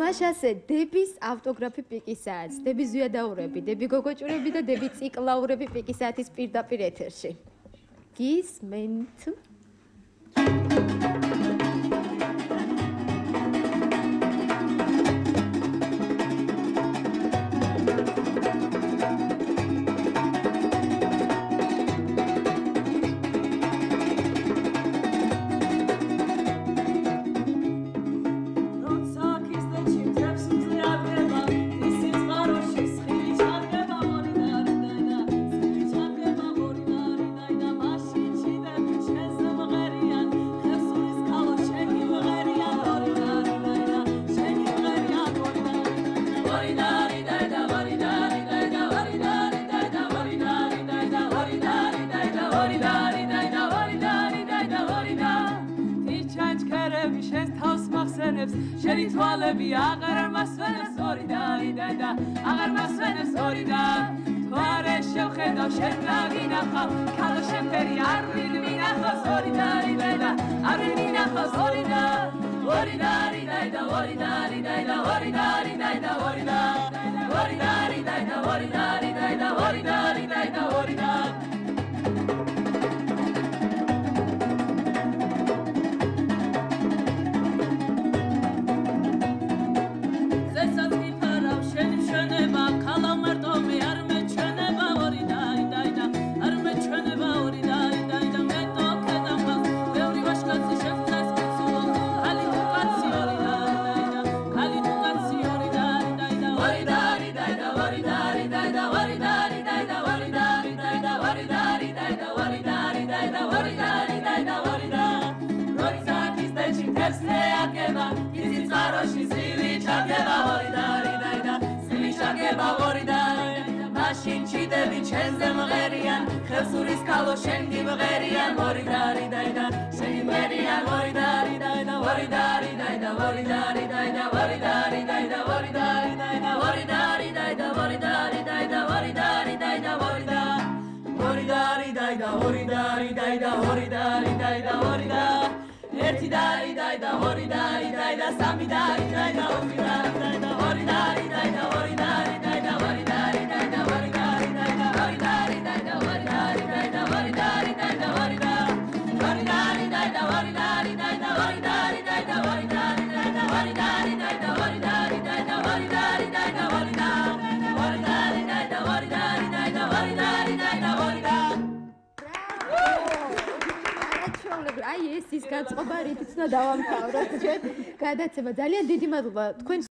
მაშასე დების ავტოგრაფი პიკის საათს, დები ზვიადაურები, დები გოგოჭურები და დები ციკლაურები პიკის საათის პირდაპირ ეთერში. გისმენთ? შენი თვალები აღარ მასვენებს ორი და აღარ მასვენებს ორი და თუ არ შევხედავ შენ დაგინახავ ქალო შეფერი არ მინახავს ორი და არ მინახავს ორი და ორი და ორი და ორი და ორი და ორი და ორი და ორი და ორი და ორი და მაშინ ჩიდები ჩენზე მღერიან ხევსურის კალო შენ გიმღერიან ორი და შენ გიმღერიან ორი და ორი და ორი და ორი და ორი და ორი და ორი და ორი და ორი და ორი და ორი და ორი და ერთი და ორი და სამი და ორი და ორი და ორი და აი ეს ის გაწყობა რითიც უნდა დავამთავროთ ჩვენ გადაცემა ძალიან დიდი მადლობა თქვენ